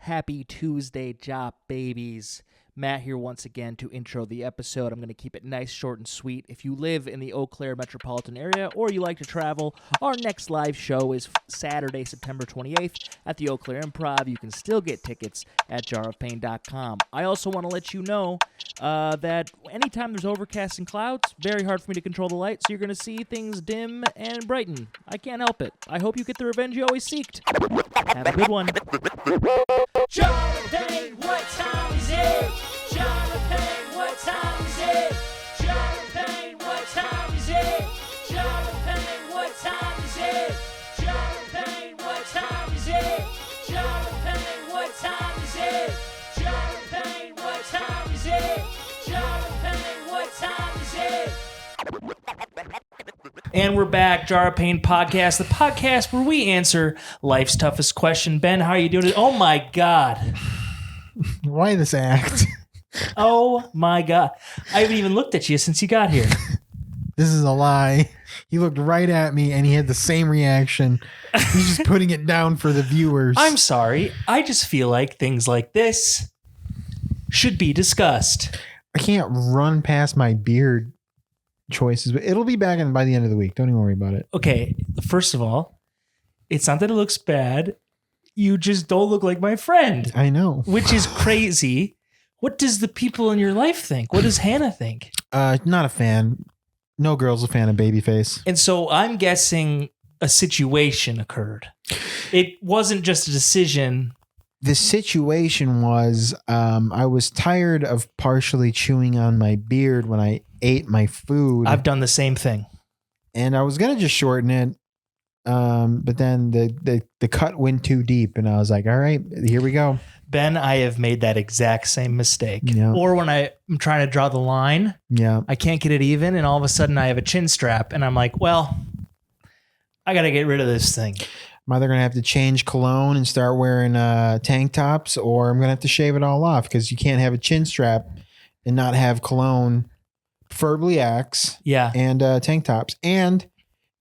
Happy Tuesday, Jop babies. Matt here once again to intro the episode. I'm going to keep it nice, short, and sweet. If you live in the Eau Claire metropolitan area or you like to travel, our next live show is Saturday, September 28th at the Eau Claire Improv. You can still get tickets at jarofpain.com. I also want to let you know that anytime there's overcast and clouds, very hard for me to control the light, so you're going to see things dim and brighten. I can't help it. I hope you get the revenge you always seeked. Have a good one. Jonathan, what time is it? Jonathan, what time is it? Jonathan, what time is it? Jonathan, what time is it? Jonathan, what time is it? Jonathan, what time is it? Jonathan, what time is it? Jonathan, what time is it? And we're back, Jar of Pain Podcast, the podcast where we answer life's toughest question. Ben, how are you doing? Oh my God. Why this act? Oh my God. I haven't even looked at you since you got here. This is a lie. He looked right at me and he had the same reaction. He's just putting it down for the viewers. I'm sorry. I just feel like things like this should be discussed. I can't run past my beard choices, but it'll be back by the end of the week. Don't even worry about it. Okay, first of all, it's not that it looks bad. You just don't look like my friend, I know. which is crazy. What does the people in your life think? What does Hannah think? Not a fan. No girl's a fan of Babyface. And so I'm guessing a situation occurred. It wasn't just a decision. The situation was I was tired of partially chewing on my beard when I ate my food. I've done the same thing. And I was going to just shorten it. But then the cut went too deep and I was like, all right, here we go. Ben, I have made that exact same mistake. Yeah. Or when I'm trying to draw the line, Yeah. I can't get it even, and all of a sudden I have a chin strap, and I'm like, well, I got to get rid of this thing. I'm either going to have to change cologne and start wearing tank tops, or I'm going to have to shave it all off because you can't have a chin strap and not have cologne, preferably Axe, Yeah. and tank tops. And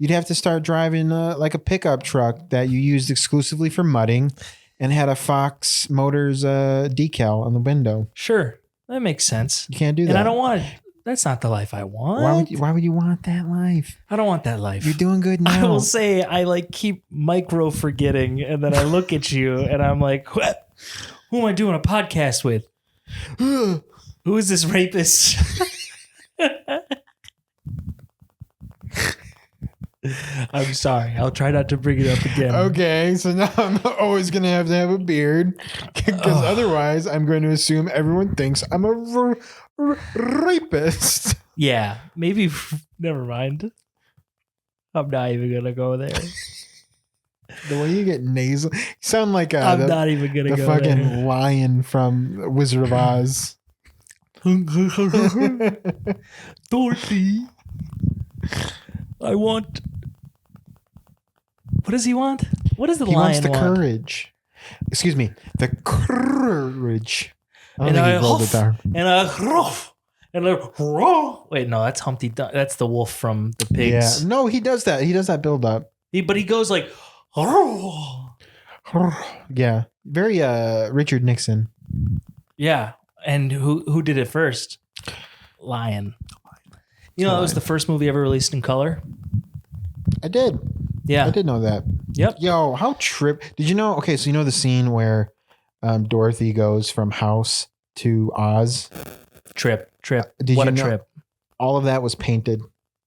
you'd have to start driving like a pickup truck that you used exclusively for mudding and had a Fox Motors decal on the window. Sure. That makes sense. You can't do that. And I don't want it. That's not the life I want. Why would you want that life? I don't want that life. You're doing good now. I will say I like keep micro forgetting, and then I look at you and I'm like, what? Who am I doing a podcast with? Who is this rapist? I'm sorry. I'll try not to bring it up again. Okay, so now I'm always going to have a beard because otherwise I'm going to assume everyone thinks I'm a rapist. Yeah, maybe. Never mind. I'm not even going to go there. The way you get nasal, you sound like I'm not even going to the go fucking there. lion from Wizard of Oz. Dorothy, I want. What does he want? What does the He lion wants the want? courage. Excuse me, the courage. I don't And think I he rolled it huff, there. and I ruff, and I roar. Wait, no, that's Humpty. That's the wolf from the pigs. Yeah, no, he does that. He does that build up. But he goes like, roar. Yeah, very Richard Nixon. Yeah. And who did it first? Lion. You know, that was the first movie ever released in color. I did. Yeah. I did know that. Yep. Yo, how trip. Did you know? Okay, so you know the scene where Dorothy goes from house to Oz? Trip. Did What you a know trip. all of that was painted?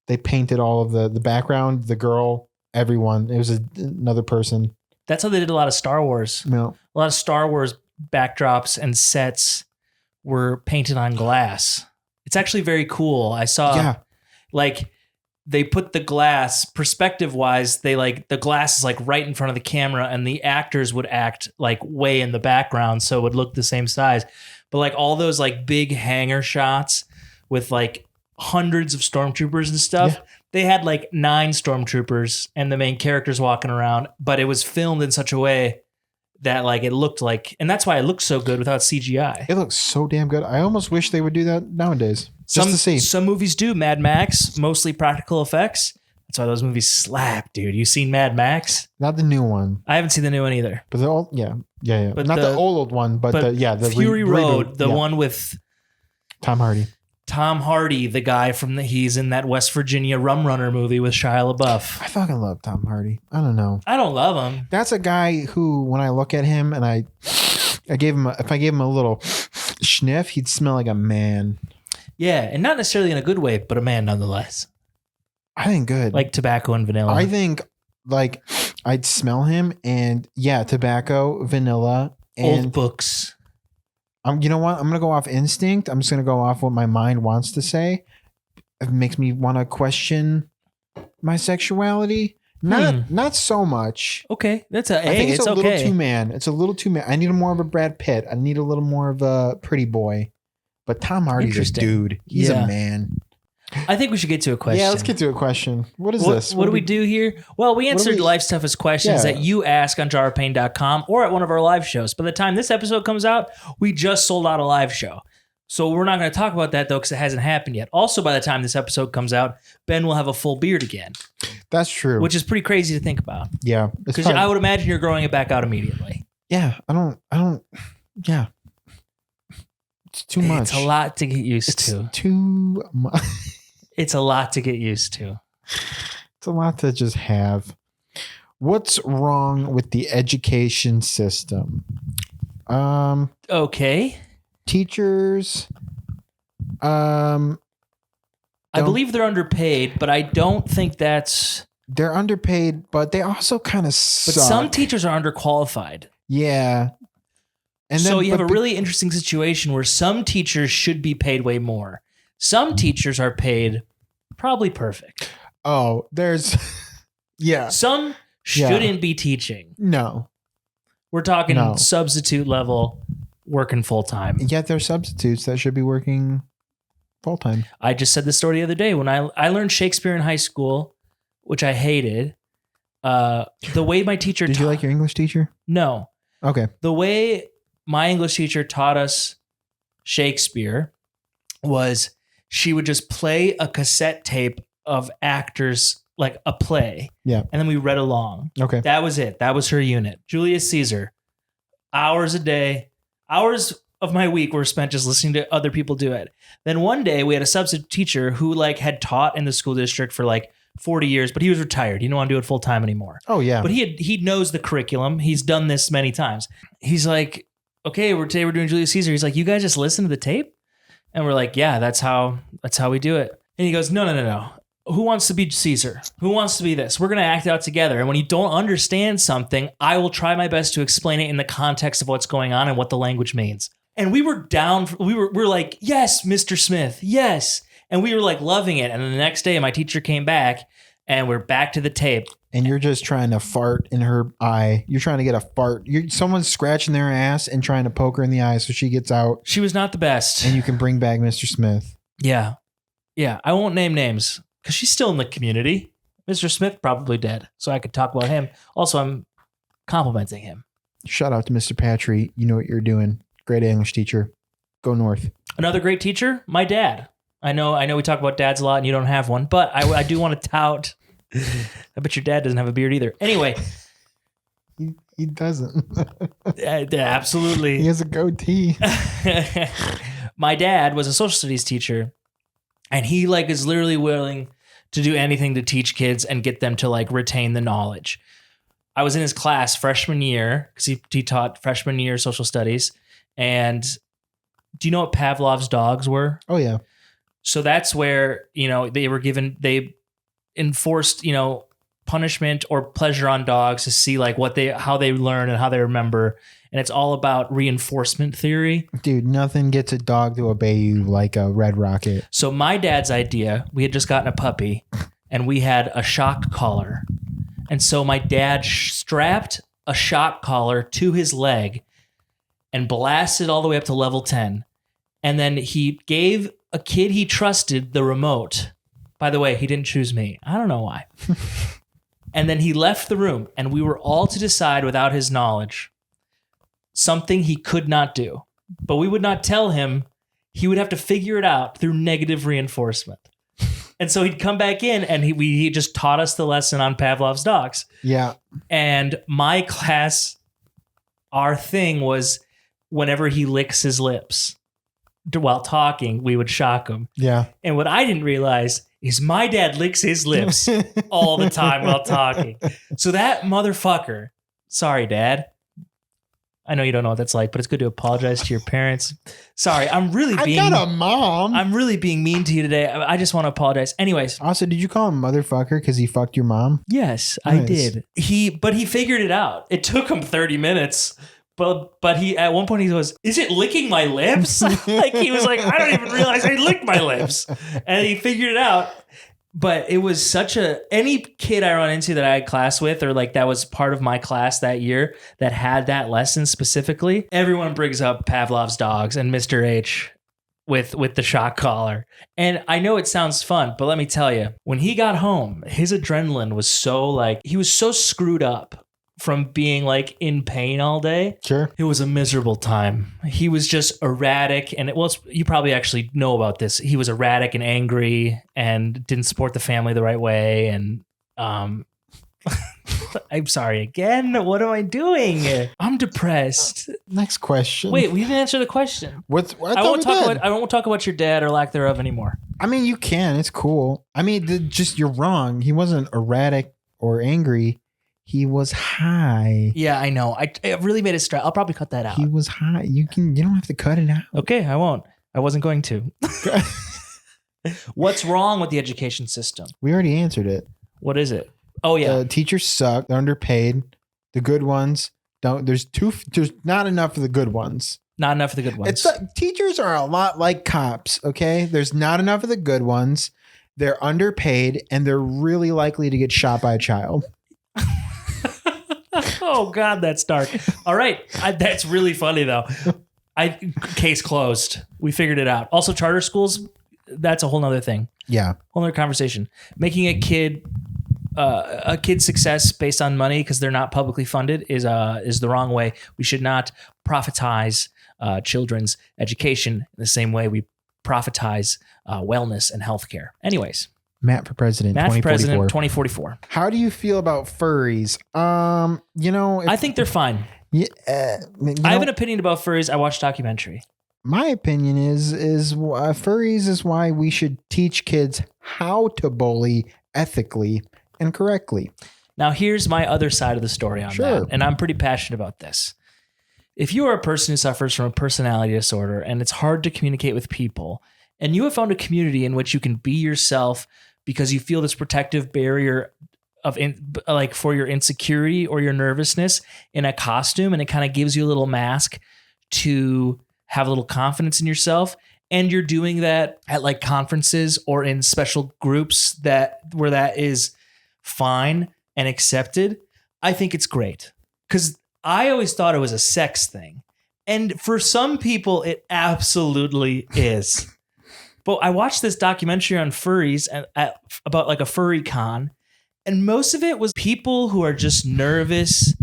They painted all of the background, the girl, everyone. It was another person. That's how they did a lot of Star Wars. No. A lot of Star Wars backdrops and sets were painted on glass. It's actually very cool. I saw like they put the glass perspective wise, the glass is like right in front of the camera and the actors would act like way in the background. So it would look the same size, but like all those like big hanger shots with like hundreds of stormtroopers and stuff. They had like 9 stormtroopers and the main characters walking around, but it was filmed in such a way that like it looked like, and that's why it looked so good without CGI. It looks so damn good. I almost wish they would do that nowadays. Just to see. Some movies do. Mad Max, mostly practical effects. That's why those movies slap, dude. You seen Mad Max? Not the new one, I haven't seen the new one either. but they're all, yeah. Yeah. But Not the old one, but the Fury Road, reboot. the one with Tom Hardy. Tom Hardy, the guy he's in that West Virginia Rum Runner movie with Shia LaBeouf. I fucking love Tom Hardy. I don't know. I don't love him. That's a guy who, when I look at him and if I gave him a little sniff, he'd smell like a man. Yeah, and not necessarily in a good way, but a man nonetheless. I think good. Like tobacco and vanilla. I think like I'd smell him and tobacco, vanilla, and old books. You know what? I'm gonna go off instinct. I'm just gonna go off what my mind wants to say. It makes me want to question my sexuality. Not so much. Okay, I think it's a little okay. too man. It's a little too man. I need more of a Brad Pitt. I need a little more of a pretty boy. But Tom Hardy's a dude. He's a man. I think we should get to a question. Yeah, let's get to a question. What is this? What do we do here? Well, we answered life's toughest questions that you ask on jarofpain.com or at one of our live shows. By the time this episode comes out, we just sold out a live show. So we're not going to talk about that, though, because it hasn't happened yet. Also, by the time this episode comes out, Ben will have a full beard again. That's true. Which is pretty crazy to think about. Yeah. Because I would imagine you're growing it back out immediately. Yeah. I don't. Yeah. It's too much. It's a lot to get used to. It's too much. It's a lot to get used to. It's a lot to just have. What's wrong with the education system? Okay. Teachers. I believe they're underpaid, but I don't think they're underpaid, but they also kind of suck. But some teachers are underqualified. Yeah. And so you have a really interesting situation where some teachers should be paid way more. Some teachers are paid probably perfect. Oh, there's Some shouldn't be teaching. No. We're talking substitute level, working full time. Yet there's substitutes that should be working full time. I just said this story the other day when I learned Shakespeare in high school, which I hated. The way my teacher Did you like your English teacher? No. Okay. The way my English teacher taught us Shakespeare was she would just play a cassette tape of actors, like a play. Yeah. And then we read along. Okay. That was it. That was her unit. Julius Caesar. Hours a day. Hours of my week were spent just listening to other people do it. Then one day we had a substitute teacher who had taught in the school district for 40 years, but he was retired. He didn't want to do it full time anymore. Oh yeah. But he knows the curriculum. He's done this many times. He's like, okay, today we're doing Julius Caesar. He's like, you guys just listen to the tape? And we're like, yeah, that's how we do it. And he goes, no. Who wants to be Caesar? Who wants to be this? We're going to act out together. And when you don't understand something, I will try my best to explain it in the context of what's going on and what the language means. And we were down. We're like, yes, Mr. Smith, yes. And we were loving it. And then the next day, my teacher came back and we're back to the tape. And you're just trying to fart in her eye. You're trying to get a fart. Someone's scratching their ass and trying to poke her in the eye so she gets out. She was not the best. And you can bring back Mr. Smith. Yeah. Yeah. I won't name names because she's still in the community. Mr. Smith probably dead. So I could talk about him. Also, I'm complimenting him. Shout out to Mr. Patry. You know what you're doing. Great English teacher. Go north. Another great teacher, my dad. I know we talk about dads a lot and you don't have one, but I do want to tout. I bet your dad doesn't have a beard either. Anyway. He doesn't. Absolutely. He has a goatee. My dad was a social studies teacher and he is literally willing to do anything to teach kids and get them to retain the knowledge. I was in his class freshman year because he taught freshman year social studies. And do you know what Pavlov's dogs were? Oh, yeah. So that's where, they enforced, punishment or pleasure on dogs to see how they learn and how they remember. And it's all about reinforcement theory. Dude, nothing gets a dog to obey you like a red rocket. So my dad's idea, we had just gotten a puppy and we had a shock collar. And so my dad strapped a shock collar to his leg and blasted all the way up to level 10. And then he gave a kid he trusted the remote. By the way, he didn't choose me. I don't know why. And then he left the room and we were all to decide without his knowledge something he could not do. But we would not tell him. He would have to figure it out through negative reinforcement. And so he'd come back in and he just taught us the lesson on Pavlov's dogs. Yeah. And my class our thing was whenever he licks his lips while talking, we would shock him. Yeah. And what I didn't realize is my dad licks his lips all the time while talking. So that motherfucker, sorry, Dad. I know you don't know what that's like, but it's good to apologize to your parents. Sorry, I'm really being... I got a mom. I'm really being mean to you today. I just want to apologize. Anyways. Also, did you call him motherfucker because he fucked your mom? Yes, Nice. I did. But he figured it out. It took him 30 minutes. But he at one point he goes, "Is it licking my lips?" Like he was like, "I don't even realize I licked my lips," and he figured it out. But it was such any kid I run into that I had class with, or like that was part of my class that year that had that lesson specifically. Everyone brings up Pavlov's dogs and Mr. H with the shock collar. And I know it sounds fun, but let me tell you, when he got home, his adrenaline was he was so screwed up from being like in pain all day. Sure. It was a miserable time. He was just erratic. And you probably actually know about this. He was erratic and angry and didn't support the family the right way. And I'm sorry again. What am I doing? I'm depressed. Next question. Wait, we didn't answer the question. I won't talk about your dad or lack thereof anymore. I mean, you can. It's cool. I mean, you're wrong. He wasn't erratic or angry. He was high. Yeah, I know. It really made it stress. I'll probably cut that out. He was high. You don't have to cut it out. Okay, I won't. I wasn't going to. What's wrong with the education system? We already answered it. What is it? Oh yeah. Teachers suck. They're underpaid. The good ones don't. There's not enough of the good ones. Not enough of the good ones. Teachers are a lot like cops. Okay. There's not enough of the good ones. They're underpaid and they're really likely to get shot by a child. Oh God, that's dark. All right. That's really funny though. Case closed. We figured it out. Also charter schools, that's a whole nother thing. Yeah. Whole nother conversation. Making a kid's success based on money because they're not publicly funded is the wrong way. We should not profitize children's education in the same way we profitize wellness and healthcare. Anyways. Matt for president. 2044. How do you feel about furries? I think they're fine. Yeah, I have an opinion about furries. I watched a documentary. My opinion is furries is why we should teach kids how to bully ethically and correctly. Now, here's my other side of the story on that, and I'm pretty passionate about this. If you are a person who suffers from a personality disorder and it's hard to communicate with people, and you have found a community in which you can be yourself because you feel this protective barrier for your insecurity or your nervousness in a costume, and it kind of gives you a little mask to have a little confidence in yourself, and you're doing that at like conferences or in special groups where that is fine and accepted, I think it's great. Because I always thought it was a sex thing. And for some people, it absolutely is. But I watched this documentary on furries about like a furry con, and most of it was people who are just nervous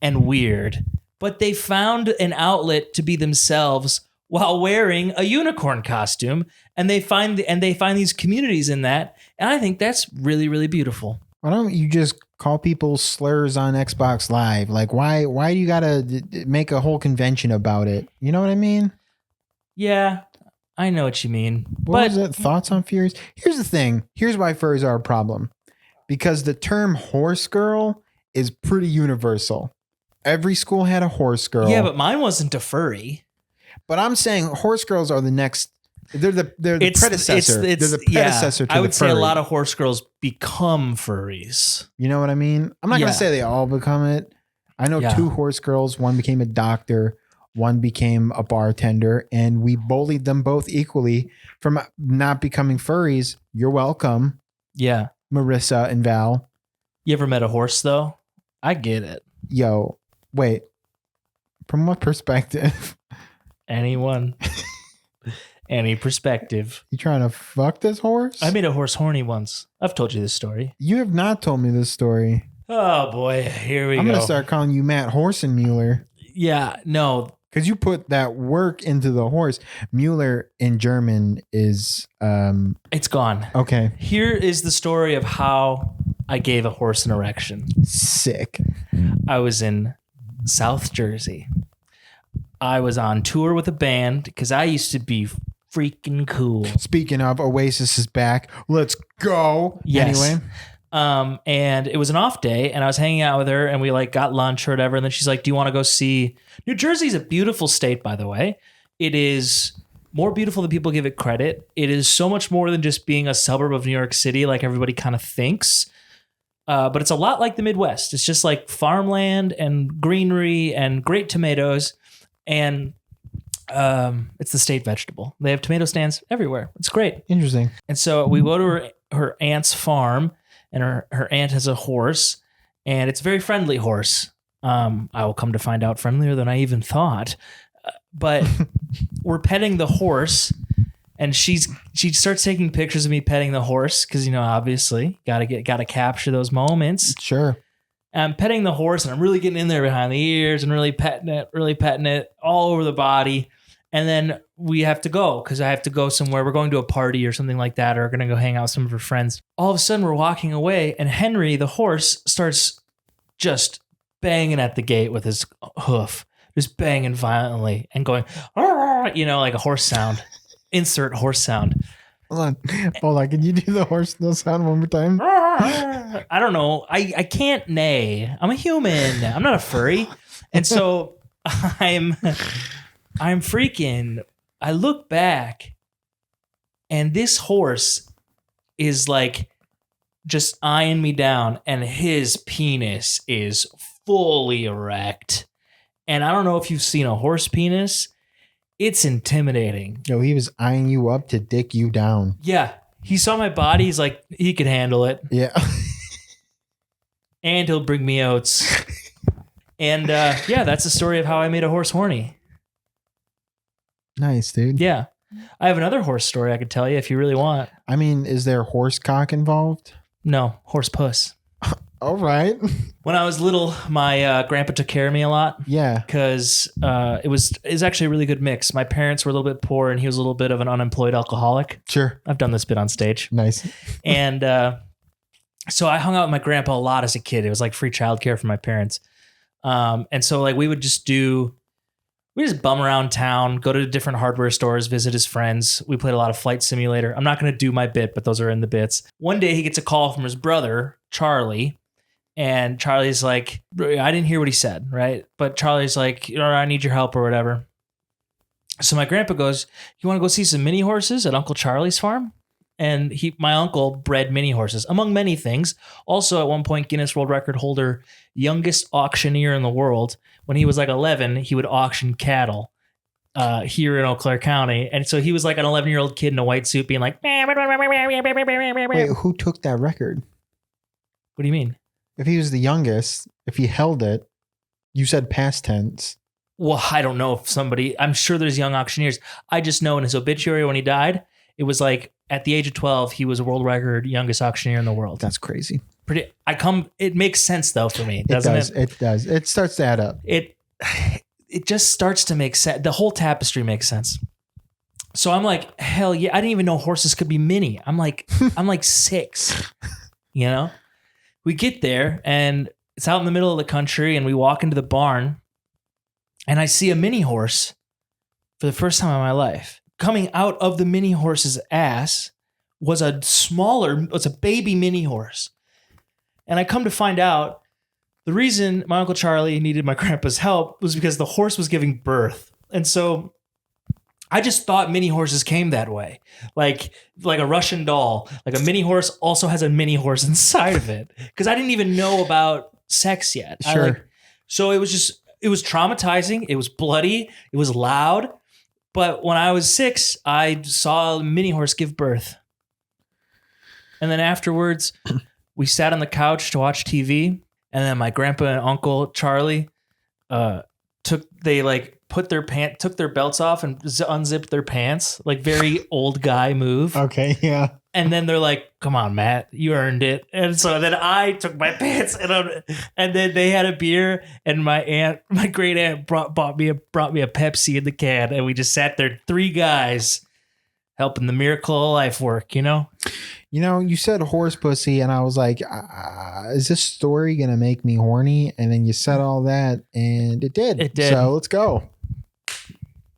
and weird, but they found an outlet to be themselves while wearing a unicorn costume, and they find these communities in that, and I think that's really, really beautiful. Why don't you just call people slurs on Xbox Live? Like, why do you gotta make a whole convention about it? You know what I mean? Yeah. I know what you mean. What was it? Thoughts on furries? Here's the thing. Here's why furries are a problem. Because the term horse girl is pretty universal. Every school had a horse girl. Yeah, but mine wasn't a furry. But I'm saying horse girls are the next. They're the predecessor. They're the predecessor to the I would say furry. a lot of horse girls become furries. You know what I mean? I'm not going to say they all become it. I know 2 horse girls. One became a doctor. One became a bartender, and we bullied them both equally from not becoming furries. You're welcome. Yeah. Marissa and Val. You ever met a horse, though? I get it. Yo, wait. From what perspective? Anyone. Any perspective. You trying to fuck this horse? I made a horse horny once. I've told you this story. You have not told me this story. Oh, boy. Here we go. I'm going to start calling you Matt Hasenmueller. Yeah, no. Because you put that work into the horse. Mueller in German is... it's gone. Okay. Here is the story of how I gave a horse an erection. Sick. I was in South Jersey. I was on tour with a band because I used to be freaking cool. Speaking of, Oasis is back. Let's go. Yes. Anyway. And it was an off day and I was hanging out with her and we like got lunch or whatever. And then she's like, do you want to go see New Jersey's a beautiful state, by the way. It is more beautiful than people give it credit. It is so much more than just being a suburb of New York City, like everybody kind of thinks. But it's a lot like the Midwest. It's just like farmland and greenery and great tomatoes. And it's the state vegetable. They have tomato stands everywhere. It's great. Interesting. And so we go to her aunt's farm, and her aunt has a horse, and it's a very friendly horse. I will come to find out friendlier than I even thought. But we're petting the horse, and she starts taking pictures of me petting the horse because, you know, obviously gotta capture those moments. Sure. I'm petting the horse, and I'm really getting in there behind the ears and really petting it all over the body. And then we have to go because I have to go somewhere. We're going to a party or something like that, or going to go hang out with some of her friends. All of a sudden, we're walking away, and Henry, the horse, starts just banging at the gate with his hoof, just banging violently and going, you know, like a horse sound. Insert horse sound. Hold on. Can you do the horse sound one more time? I don't know. I can't neigh. I'm a human. I'm not a furry. And so I'm freaking, I look back and this horse is like just eyeing me down and his penis is fully erect. And I don't know if you've seen a horse penis. It's intimidating. No, he was eyeing you up to dick you down. Yeah. He saw my body. He's like, he could handle it. Yeah. And he'll bring me oats. And yeah, that's the story of how I made a horse horny. Nice, dude. Yeah. I have another horse story I could tell you if you really want. I mean, is there horse cock involved? No, horse puss. All right. When I was little, my grandpa took care of me a lot. Yeah. Because it was actually a really good mix. My parents were a little bit poor and he was a little bit of an unemployed alcoholic. Sure. I've done this bit on stage. Nice. And so I hung out with my grandpa a lot as a kid. It was like free childcare for my parents. And so like we just bum around town, go to different hardware stores, visit his friends. We played a lot of Flight Simulator. I'm not going to do my bit, but those are in the bits. One day he gets a call from his brother, Charlie. And Charlie's like, I didn't hear what he said, right? But Charlie's like, you know, I need your help or whatever. So my grandpa goes, you want to go see some mini horses at Uncle Charlie's farm? And my uncle bred mini horses, among many things. Also, at one point, Guinness World Record holder, youngest auctioneer in the world. When he was like 11, he would auction cattle here in Eau Claire County. And so he was like an 11-year-old kid in a white suit being like, Wait, who took that record? What do you mean? If he was the youngest, if he held it, you said past tense. Well, I don't know if I'm sure there's young auctioneers. I just know in his obituary when he died, it was like at the age of 12, he was a world record youngest auctioneer in the world. That's crazy. It makes sense though for me, doesn't it? It does. It starts to add up. It just starts to make sense. The whole tapestry makes sense. So I'm like, hell yeah. I didn't even know horses could be mini. I'm like 6, you know? We get there and it's out in the middle of the country and we walk into the barn and I see a mini horse for the first time in my life. Coming out of the mini horse's ass was a baby mini horse. And I come to find out the reason my Uncle Charlie needed my grandpa's help was because the horse was giving birth. And so I just thought mini horses came that way. Like a Russian doll. Like a mini horse also has a mini horse inside of it. Because I didn't even know about sex yet. Sure. So it was traumatizing. It was bloody. It was loud. But when I was 6, I saw a mini horse give birth. And then afterwards, we sat on the couch to watch TV. And then my grandpa and Uncle Charlie took their belts off and unzipped their pants, like very old guy move. Okay, yeah. And then they're like, "Come on, Matt, you earned it." And so then I took my pants and then they had a beer, and my great aunt brought me a Pepsi in the can, and we just sat there, 3 guys helping the miracle of life work, you know? You know, you said horse pussy, and I was like, is this story going to make me horny? And then you said all that, and it did. It did. So let's go.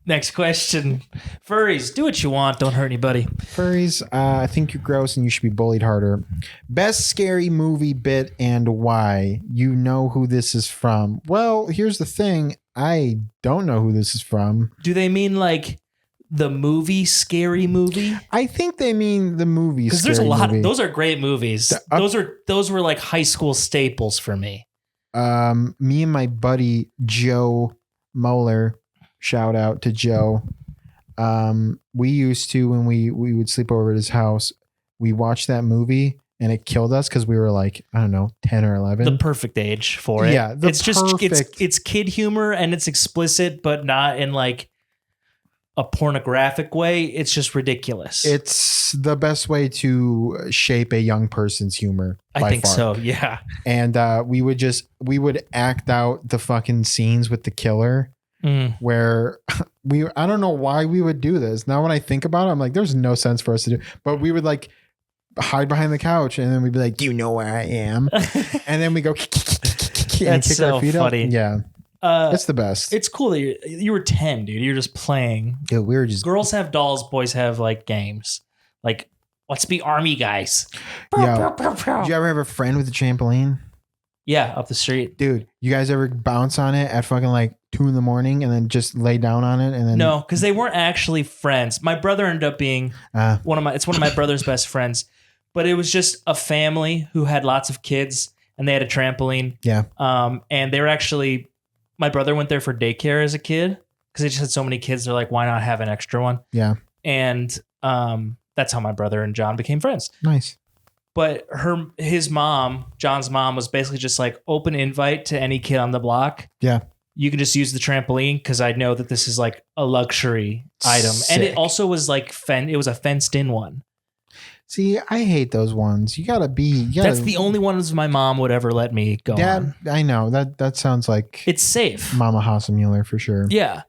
Next question. Furries, do what you want. Don't hurt anybody. Furries, I think you're gross and you should be bullied harder. Best scary movie bit and why? You know who this is from. Well, here's the thing. I don't know who this is from. Do they mean like the movie Scary Movie? I think they mean the movie. Because there's a lot. Movie. Those are great movies. Those were like high school staples for me. Me and my buddy Joe Mueller. Shout out to Joe. We used to, when we would sleep over at his house, we watched that movie and it killed us because we were like, I don't know, 10 or 11. The perfect age for it. Yeah, it's kid humor and it's explicit, but not in like a pornographic way. It's just ridiculous. It's the best way to shape a young person's humor. I think so. Yeah. And we would act out the fucking scenes with the killer. Where I don't know why we would do this. Now when I think about it, I'm like, there's no sense for us to do. But we would like hide behind the couch and then we'd be like, do you know where I am? And then we go and kick so our feet funny. up. Yeah. It's the best. It's cool that you were 10, dude. You're just playing. Yeah, we were just girls have dolls, boys have like games. Like, let's be army guys. Yeah. Did you ever have a friend with a trampoline? Yeah, up the street. Dude, you guys ever bounce on it at fucking like 2 a.m. and then just lay down on it and then no, because they weren't actually friends. My brother ended up being one of my brother's best friends, but it was just a family who had lots of kids and they had a trampoline. Yeah. And they were actually, my brother went there for daycare as a kid because they just had so many kids. They're like, why not have an extra one? Yeah. And that's how my brother and John became friends. Nice. But his mom, John's mom, was basically just like open invite to any kid on the block. Yeah. You can just use the trampoline because I know that this is like a luxury item. Sick. And it also was like it was a fenced in one. See, I hate those ones. That's the only ones my mom would ever let me go on. I know. That sounds like it's safe. Mama Hasenmueller for sure. Yeah.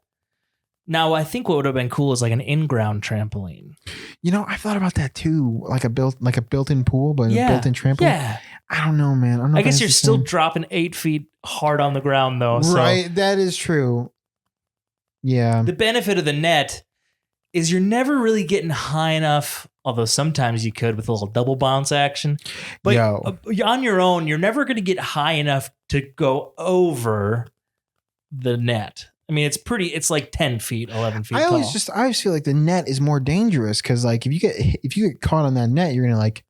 Now, I think what would have been cool is like an in-ground trampoline. You know, I thought about that too, like a built-in pool, but a built-in trampoline. Yeah, I don't know, man. I guess you're still dropping 8 feet hard on the ground, though. Right, so. that is true. Yeah. The benefit of the net is you're never really getting high enough, although sometimes you could with a little double bounce action. But on your own, you're never going to get high enough to go over the net. I mean, it's like 10 feet, 11 feet tall. I always feel like the net is more dangerous because like if you get caught on that net, you're gonna like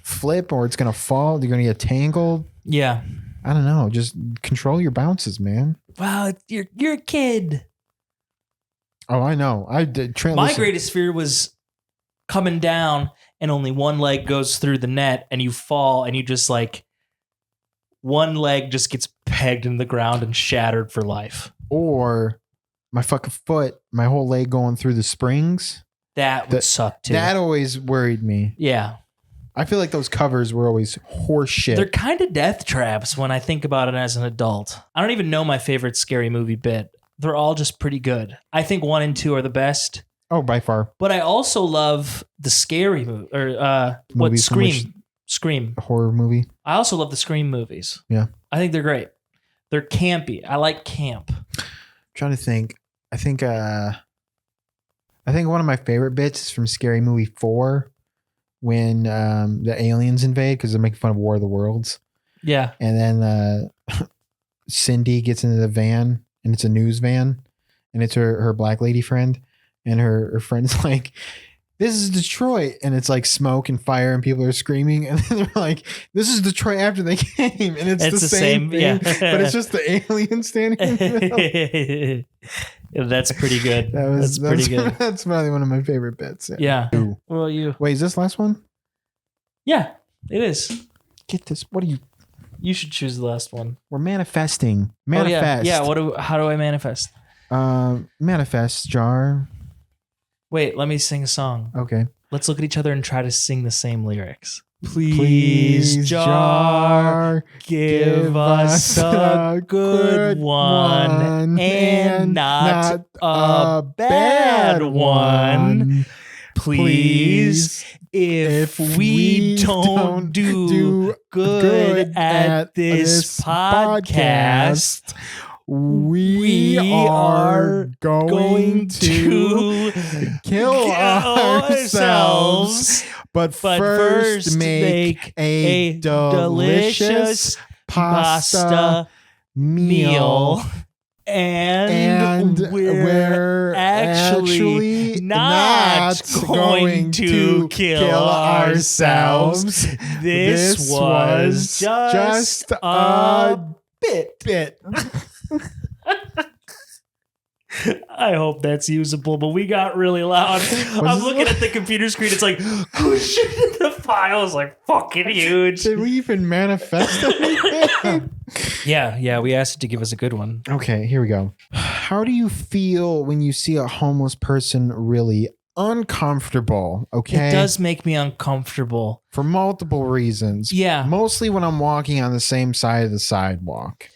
flip or it's gonna fall. You're gonna get tangled. Yeah. I don't know. Just control your bounces, man. Wow, you're a kid. Oh, I know. I did. My greatest fear was coming down and only one leg goes through the net and you fall and you just like one leg just gets pegged in the ground and shattered for life. Or my fucking foot, my whole leg going through the springs. That would suck too. That always worried me. Yeah. I feel like those covers were always horse shit. They're kind of death traps when I think about it as an adult. I don't even know my favorite scary movie bit. They're all just pretty good. I think 1 and 2 are the best. Oh, by far. But I also love the scary movie Scream. A horror movie. I also love the Scream movies. Yeah. I think they're great. They're campy. I like camp. I'm trying to think. I think one of my favorite bits is from Scary Movie 4 when the aliens invade because they're making fun of War of the Worlds. Yeah. And then Cindy gets into the van and it's a news van and it's her black lady friend and her friend's like, this is Detroit. And it's like smoke and fire and people are screaming. And then they're like, this is Detroit after they came. And it's the same thing, yeah. but it's just the alien standing in the middle. That's pretty good. That's pretty good. That's probably one of my favorite bits. Yeah. What about you? Wait, is this last one? Yeah, it is. Get this. What are you? You should choose the last one. We're manifesting. Manifest. Oh, yeah. How do I manifest? Manifest jar. Wait, let me sing a song. Okay. Let's look at each other and try to sing the same lyrics. Please, jar, give us a good one and not a bad one. Please if we don't do good at this podcast, we are going to kill ourselves. But first make a delicious pasta meal. And we're actually not going to kill ourselves. This was just a bit. I hope that's usable, but we got really loud. I'm looking at the computer screen. It's like, oh shit, the file is like fucking huge. Did we even manifest anything? Yeah, we asked it to give us a good one. Okay, here we go. How do you feel when you see a homeless person really uncomfortable? Okay. It does make me uncomfortable. For multiple reasons. Yeah. Mostly when I'm walking on the same side of the sidewalk.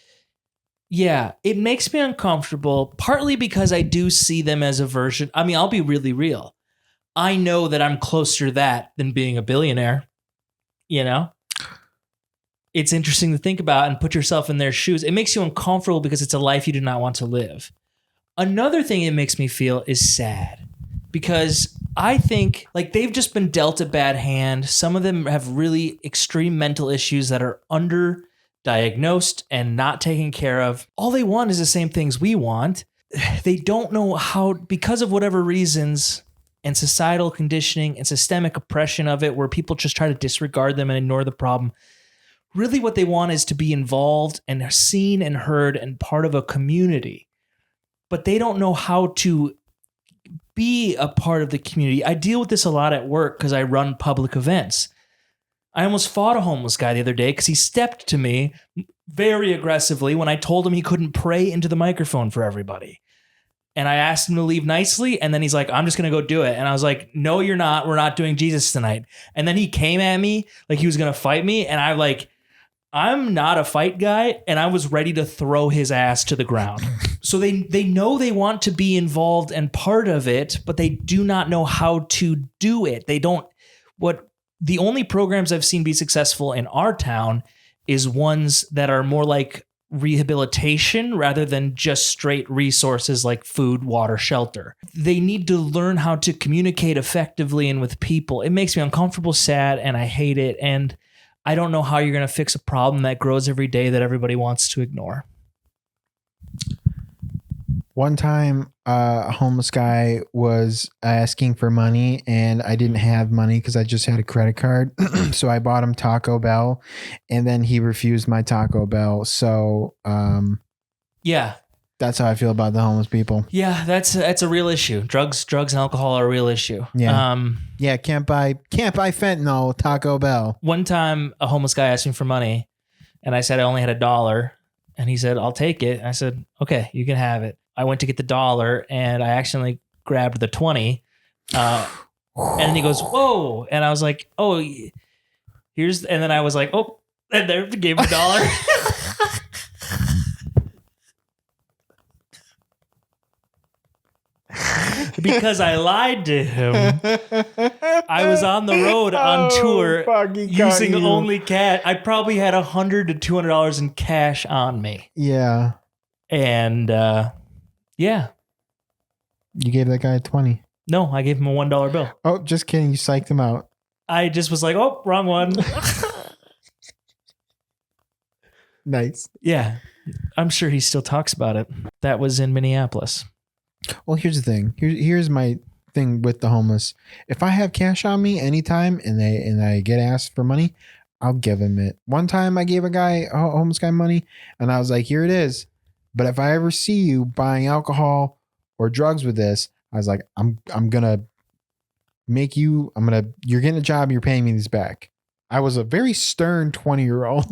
Yeah, it makes me uncomfortable, partly because I do see them as a version. I mean, I'll be really real. I know that I'm closer to that than being a billionaire. You know? It's interesting to think about and put yourself in their shoes. It makes you uncomfortable because it's a life you do not want to live. Another thing it makes me feel is sad because I think like they've just been dealt a bad hand. Some of them have really extreme mental issues that are underdiagnosed and not taken care of. All they want is the same things we want. They don't know how, because of whatever reasons and societal conditioning and systemic oppression of it, where people just try to disregard them and ignore the problem. Really what they want is to be involved and seen and heard and part of a community. But they don't know how to be a part of the community. I deal with this a lot at work because I run public events. I almost fought a homeless guy the other day because he stepped to me very aggressively when I told him he couldn't pray into the microphone for everybody. And I asked him to leave nicely. And then he's like, I'm just going to go do it. And I was like, no, you're not. We're not doing Jesus tonight. And then he came at me like he was going to fight me. And I'm not a fight guy. And I was ready to throw his ass to the ground. So they know they want to be involved and part of it, but they do not know how to do it. The only programs I've seen be successful in our town is ones that are more like rehabilitation rather than just straight resources like food, water, shelter. They need to learn how to communicate effectively and with people. It makes me uncomfortable, sad, and I hate it. And I don't know how you're going to fix a problem that grows every day that everybody wants to ignore. One time, a homeless guy was asking for money and I didn't have money because I just had a credit card. So I bought him Taco Bell and then he refused my Taco Bell. So, yeah, that's how I feel about the homeless people. Yeah, that's a real issue. Drugs and alcohol are a real issue. Yeah. Can't buy fentanyl, Taco Bell. One time a homeless guy asked me for money and I said I only had $1 and he said, I'll take it. I said, okay, you can have it. I went to get the $1 and I accidentally grabbed the 20. And then he goes, whoa. And I was like, oh, and then I was like, oh, and there gave him $1. Because I lied to him. I was on the road on tour using only cash. I probably had $100 to $200 in cash on me. Yeah. And yeah. You gave that guy a 20. No, I gave him a $1 bill. Oh, just kidding. You psyched him out. I just was like, oh, wrong one. Nice. Yeah. I'm sure he still talks about it. That was in Minneapolis. Well, here's the thing. Here's my thing with the homeless. If I have cash on me anytime and I get asked for money, I'll give him it. One time I gave a homeless guy money and I was like, here it is. But if I ever see you buying alcohol or drugs with this, I was like, I'm gonna make you. You're getting a job. And you're paying me these back. I was a very stern 20-year-old.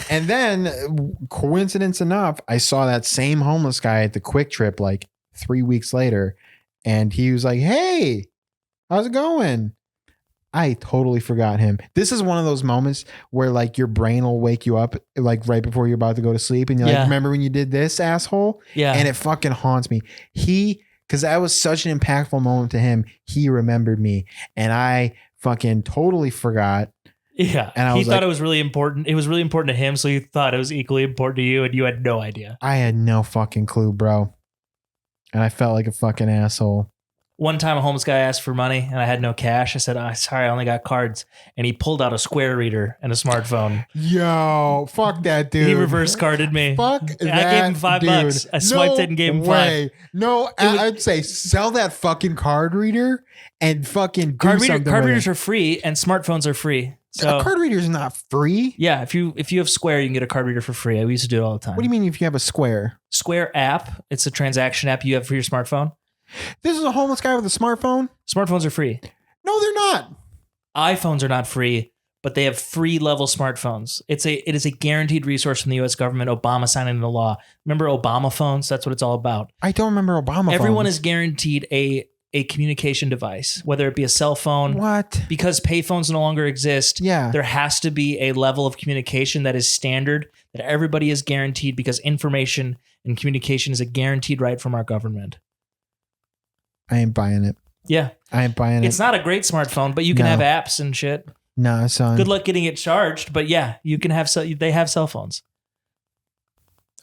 And then, coincidence enough, I saw that same homeless guy at the Quick Trip like 3 weeks later, and he was like, "Hey, how's it going?" I totally forgot him. This is one of those moments where like your brain will wake you up like right before you're about to go to sleep. And you're like, remember when you did this, asshole? Yeah. And it fucking haunts me. Because that was such an impactful moment to him. He remembered me. And I fucking totally forgot. Yeah. And he thought it was really important. It was really important to him. So he thought it was equally important to you and you had no idea. I had no fucking clue, bro. And I felt like a fucking asshole. One time a homeless guy asked for money and I had no cash. I said, sorry, I only got cards. And he pulled out a Square reader and a smartphone. Yo, fuck that dude. He reverse carded me. Fuck that I gave him $5. I swiped it and gave him $5. No, I'd say sell that fucking card reader and fucking do something Card with readers it. are free and smartphones are free. So a card reader is not free. yeah, if you have Square, you can get a card reader for free. I used to do it all the time. What do you mean if you have a Square? Square app. It's a transaction app you have for your smartphone. This is a homeless guy with a smartphone? Smartphones are free. No, they're not. iPhones are not free, but they have free level smartphones. It is a guaranteed resource from the U.S. government. Obama signed into law. Remember Obama phones? That's what it's all about. I don't remember Obama Everyone phones. is guaranteed a communication device, whether it be a cell phone. What? Because payphones no longer exist. Yeah. There has to be a level of communication that is standard, that everybody is guaranteed, because information and communication is a guaranteed right from our government. I ain't buying it. Yeah. I ain't buying it. It's not a great smartphone, but you can No. have apps and shit. Nah, son. Good luck getting it charged, but yeah, you can have they have cell phones.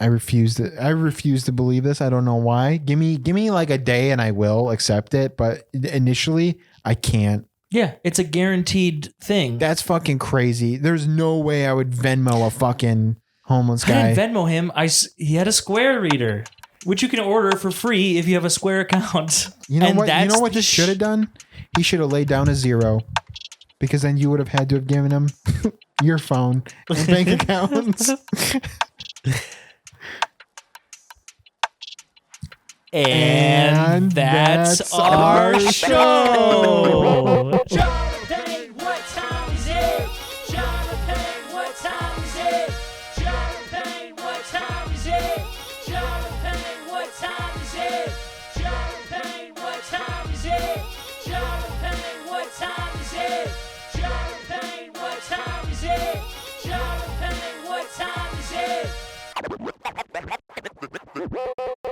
I refuse to believe this. I don't know why. Give me like a day and I will accept it, but initially I can't. Yeah, it's a guaranteed thing. That's fucking crazy. There's no way I would Venmo a fucking homeless guy. I didn't Venmo him. He had a Square reader, which you can order for free if you have a Square account. You know And what? You know what the he should have done? He should have laid down a zero, because then you would have had to have given him your phone and bank accounts. And that's our show.